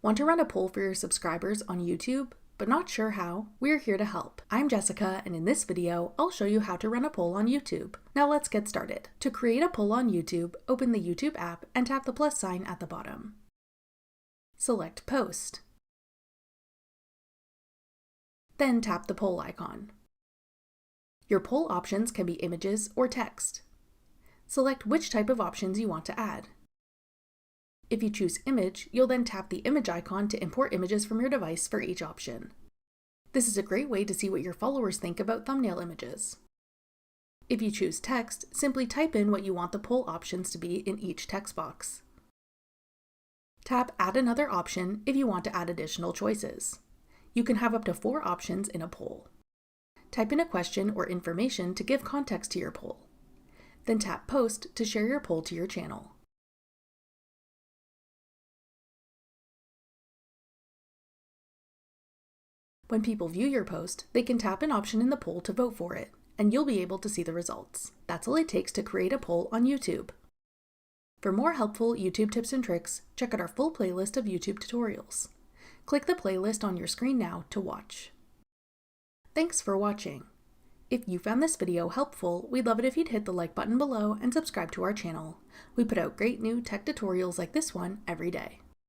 Want to run a poll for your subscribers on YouTube, but not sure how? We're here to help. I'm Jessica, and in this video, I'll show you how to run a poll on YouTube. Now let's get started. To create a poll on YouTube, open the YouTube app and tap the plus sign at the bottom. Select Post. Then tap the poll icon. Your poll options can be images or text. Select which type of options you want to add. If you choose image, you'll then tap the image icon to import images from your device for each option. This is a great way to see what your followers think about thumbnail images. If you choose text, simply type in what you want the poll options to be in each text box. Tap Add Another Option if you want to add additional choices. You can have up to 4 options in a poll. Type in a question or information to give context to your poll. Then tap Post to share your poll to your channel. When people view your post, they can tap an option in the poll to vote for it, and you'll be able to see the results. That's all it takes to create a poll on YouTube. For more helpful YouTube tips and tricks, check out our full playlist of YouTube tutorials. Click the playlist on your screen now to watch. Thanks for watching. If you found this video helpful, we'd love it if you'd hit the like button below and subscribe to our channel. We put out great new tech tutorials like this one every day.